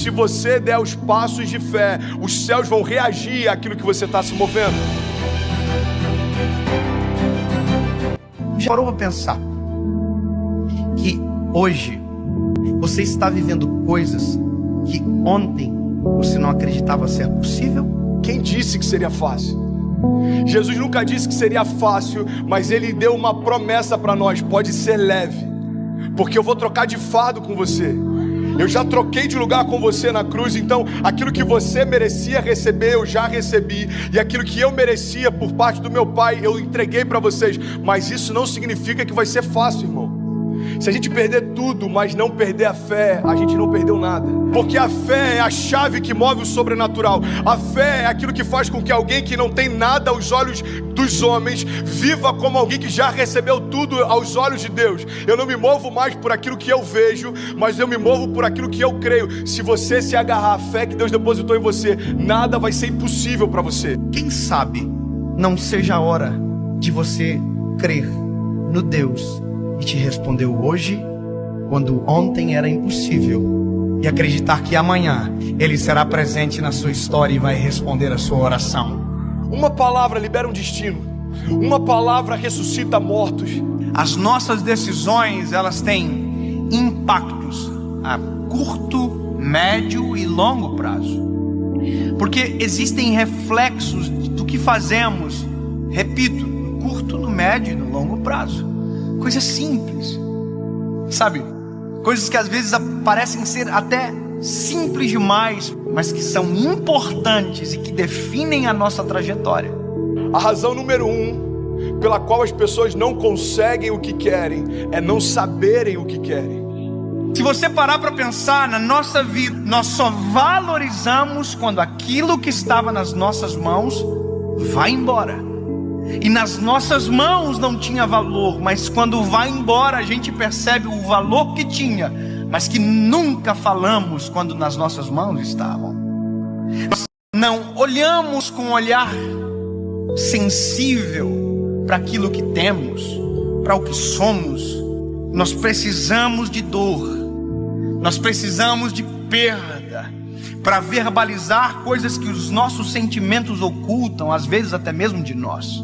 se você der os passos de fé, os céus vão reagir àquilo que você está se movendo. Já parou para pensar que hoje você está vivendo coisas que ontem você não acreditava ser possível? Quem disse que seria fácil? Jesus nunca disse que seria fácil, mas Ele deu uma promessa para nós: pode ser leve, porque eu vou trocar de fardo com você. Eu já troquei de lugar com você na cruz, então aquilo que você merecia receber, eu já recebi. E aquilo que eu merecia por parte do meu Pai, eu entreguei para vocês. Mas isso não significa que vai ser fácil, irmão. Se a gente perder tudo, mas não perder a fé, a gente não perdeu nada. Porque a fé é a chave que move o sobrenatural. A fé é aquilo que faz com que alguém que não tem nada aos olhos dos homens viva como alguém que já recebeu tudo aos olhos de Deus. Eu não me movo mais por aquilo que eu vejo, mas eu me movo por aquilo que eu creio. Se você se agarrar à fé que Deus depositou em você, nada vai ser impossível para você. Quem sabe não seja a hora de você crer no Deus que te respondeu hoje, quando ontem era impossível, e acreditar que amanhã Ele será presente na sua história e vai responder a sua oração. Uma palavra libera um destino. Uma palavra ressuscita mortos. As nossas decisões, elas têm impactos a curto, médio e longo prazo. Porque existem reflexos do que fazemos, repito, no curto, no médio e no longo prazo. Coisas simples, sabe? Coisas que às vezes parecem ser até simples demais, mas que são importantes e que definem a nossa trajetória. A razão número 1 pela qual as pessoas não conseguem o que querem é não saberem o que querem. Se você parar para pensar na nossa vida, nós só valorizamos quando aquilo que estava nas nossas mãos vai embora. E nas nossas mãos não tinha valor, mas quando vai embora a gente percebe o valor que tinha, mas que nunca falamos quando nas nossas mãos estavam. Nós não olhamos com um olhar sensível para aquilo que temos, para o que somos. Nós precisamos de dor, nós precisamos de perda, para verbalizar coisas que os nossos sentimentos ocultam, às vezes até mesmo de nós.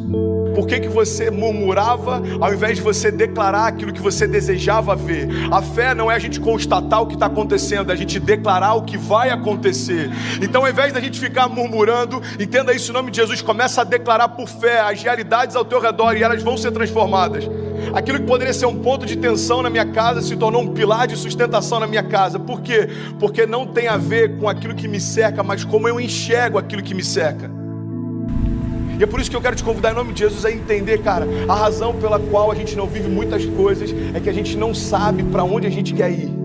Por que você murmurava ao invés de você declarar aquilo que você desejava ver? A fé não é a gente constatar o que está acontecendo, é a gente declarar o que vai acontecer. Então, ao invés da gente ficar murmurando, entenda isso em nome de Jesus, começa a declarar por fé as realidades ao teu redor e elas vão ser transformadas. Aquilo que poderia ser um ponto de tensão na minha casa se tornou um pilar de sustentação na minha casa. Por quê? Porque não tem a ver com aquilo que me cerca, mas como eu enxergo aquilo que me cerca. E é por isso que eu quero te convidar em nome de Jesus a entender, cara, a razão pela qual a gente não vive muitas coisas é que a gente não sabe para onde a gente quer ir.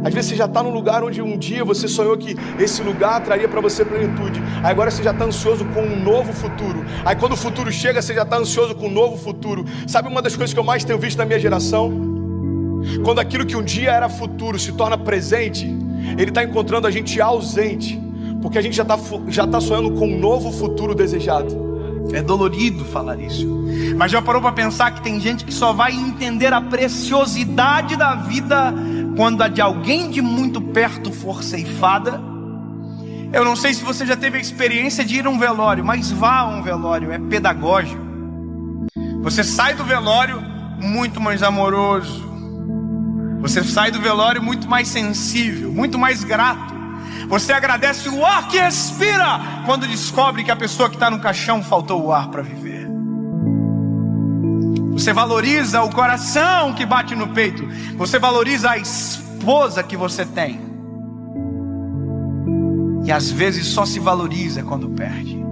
Às vezes você já está num lugar onde um dia você sonhou que esse lugar traria para você plenitude. Aí agora você já está ansioso com um novo futuro. Aí quando o futuro chega, você já está ansioso com um novo futuro. Sabe uma das coisas que eu mais tenho visto na minha geração? Quando aquilo que um dia era futuro se torna presente, ele está encontrando a gente ausente. Porque a gente já tá sonhando com um novo futuro desejado. É dolorido falar isso, mas já parou para pensar que tem gente que só vai entender a preciosidade da vida quando a de alguém de muito perto for ceifada? Eu não sei se você já teve a experiência de ir a um velório, mas vá a um velório, é pedagógico. Você sai do velório muito mais amoroso, você sai do velório muito mais sensível, muito mais grato. Você agradece o ar que expira quando descobre que a pessoa que está no caixão faltou o ar para viver. Você valoriza o coração que bate no peito. Você valoriza a esposa que você tem. E às vezes só se valoriza quando perde.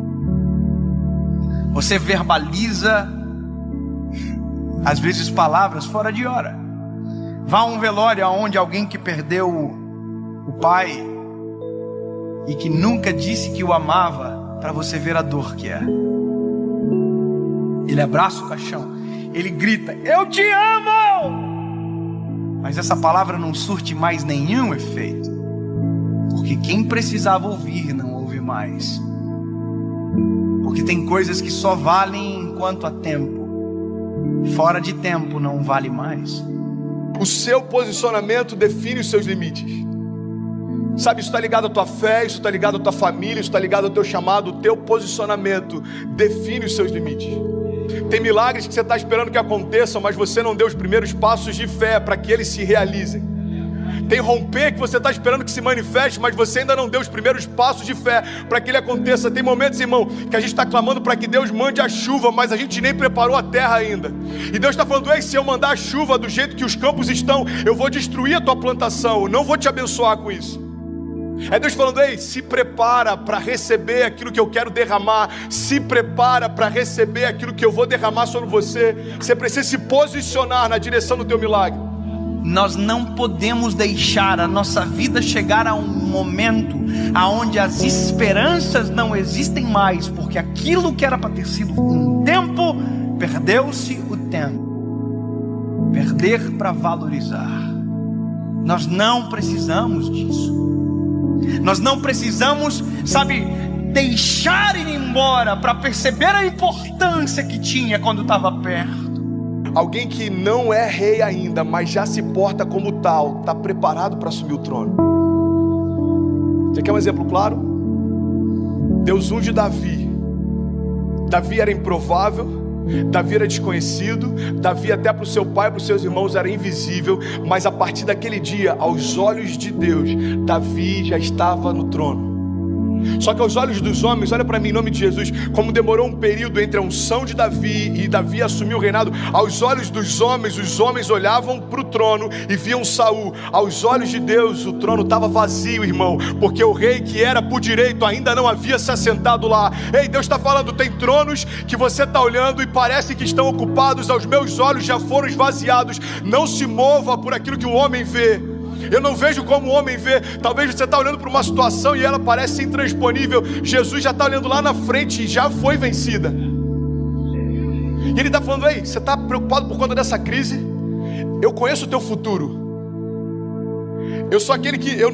Você verbaliza, às vezes, palavras fora de hora. Vá a um velório onde alguém que perdeu o pai e que nunca disse que o amava, para você ver a dor que é. Ele abraça o caixão, ele grita: eu te amo! Mas essa palavra não surte mais nenhum efeito, porque quem precisava ouvir não ouve mais. Porque tem coisas que só valem enquanto há tempo, fora de tempo não vale mais. O seu posicionamento define os seus limites. Sabe, isso está ligado à tua fé, isso está ligado à tua família, isso está ligado ao teu chamado, o teu posicionamento define os seus limites. Tem milagres que você está esperando que aconteçam, mas você não deu os primeiros passos de fé para que eles se realizem. Tem romper que você está esperando que se manifeste, mas você ainda não deu os primeiros passos de fé para que ele aconteça. Tem momentos, irmão, que a gente está clamando para que Deus mande a chuva, mas a gente nem preparou a terra ainda. E Deus está falando: ei, se eu mandar a chuva do jeito que os campos estão, eu vou destruir a tua plantação, eu não vou te abençoar com isso. É Deus falando: ei, se prepara para receber aquilo que eu quero derramar, se prepara para receber aquilo que eu vou derramar sobre você. Você precisa se posicionar na direção do teu milagre. Nós não podemos deixar a nossa vida chegar a um momento aonde as esperanças não existem mais, porque aquilo que era para ter sido um tempo, perdeu-se o tempo. Perder para valorizar. Nós não precisamos disso. Nós não precisamos, sabe, deixar ir embora para perceber a importância que tinha quando estava perto. Alguém que não é rei ainda, mas já se porta como tal, está preparado para assumir o trono. Você quer um exemplo claro? Deus unge Davi. Davi era improvável, Davi era desconhecido, Davi até para o seu pai e para os seus irmãos era invisível, mas a partir daquele dia, aos olhos de Deus, Davi já estava no trono. Só que aos olhos dos homens, olha para mim em nome de Jesus, como demorou um período entre a unção de Davi e Davi assumir o reinado. Aos olhos dos homens, os homens olhavam para o trono e viam Saul. Aos olhos de Deus, o trono estava vazio, irmão, porque o rei que era por direito ainda não havia se assentado lá. Ei, Deus está falando: tem tronos que você está olhando e parece que estão ocupados, aos meus olhos já foram esvaziados. Não se mova por aquilo que o homem vê. Eu não vejo como o homem vê. Talvez você está olhando para uma situação e ela parece intransponível. Jesus já está olhando lá na frente e já foi vencida. E ele está falando: ei, você está preocupado por conta dessa crise? Eu conheço o teu futuro. Eu sou aquele que eu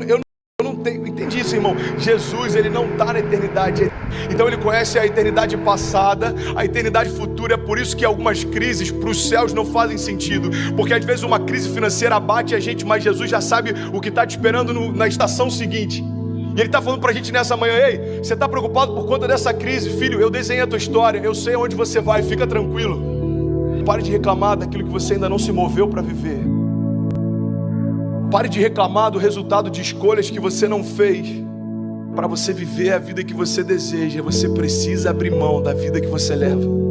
não tenho. Entendi isso, irmão. Jesus, ele não está na eternidade. Então ele conhece a eternidade passada, a eternidade futura. É por isso que algumas crises para os céus não fazem sentido, porque às vezes uma crise financeira abate a gente, mas Jesus já sabe o que está te esperando na estação seguinte. E ele está falando para a gente nessa manhã: ei, você está preocupado por conta dessa crise? Filho, eu desenhei a tua história, eu sei aonde você vai, fica tranquilo. Pare de reclamar daquilo que você ainda não se moveu para viver. Pare de reclamar do resultado de escolhas que você não fez. Para você viver a vida que você deseja, você precisa abrir mão da vida que você leva.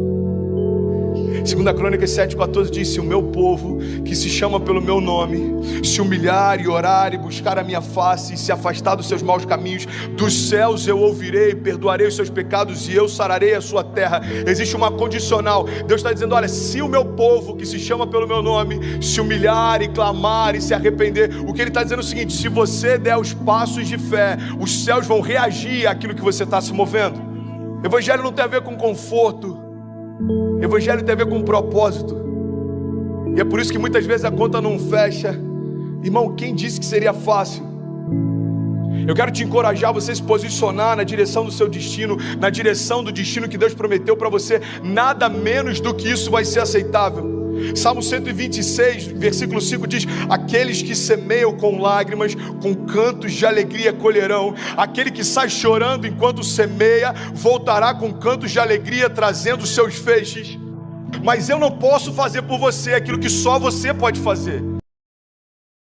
2 Crônicas 7,14 diz: se o meu povo, que se chama pelo meu nome, se humilhar e orar e buscar a minha face e se afastar dos seus maus caminhos, dos céus eu ouvirei, perdoarei os seus pecados e eu sararei a sua terra. Existe uma condicional. Deus está dizendo: olha, se o meu povo, que se chama pelo meu nome, se humilhar e clamar e se arrepender, o que ele está dizendo é o seguinte: se você der os passos de fé, os céus vão reagir àquilo que você está se movendo. Evangelho não tem a ver com conforto. Evangelho tem a ver com propósito. E é por isso que muitas vezes a conta não fecha. Irmão, quem disse que seria fácil? Eu quero te encorajar a você se posicionar na direção do seu destino, na direção do destino que Deus prometeu para você. Nada menos do que isso vai ser aceitável. Salmo 126, versículo 5 diz: aqueles que semeiam com lágrimas, com cantos de alegria colherão. Aquele que sai chorando enquanto semeia, voltará com cantos de alegria, trazendo seus feixes. Mas eu não posso fazer por você aquilo que só você pode fazer.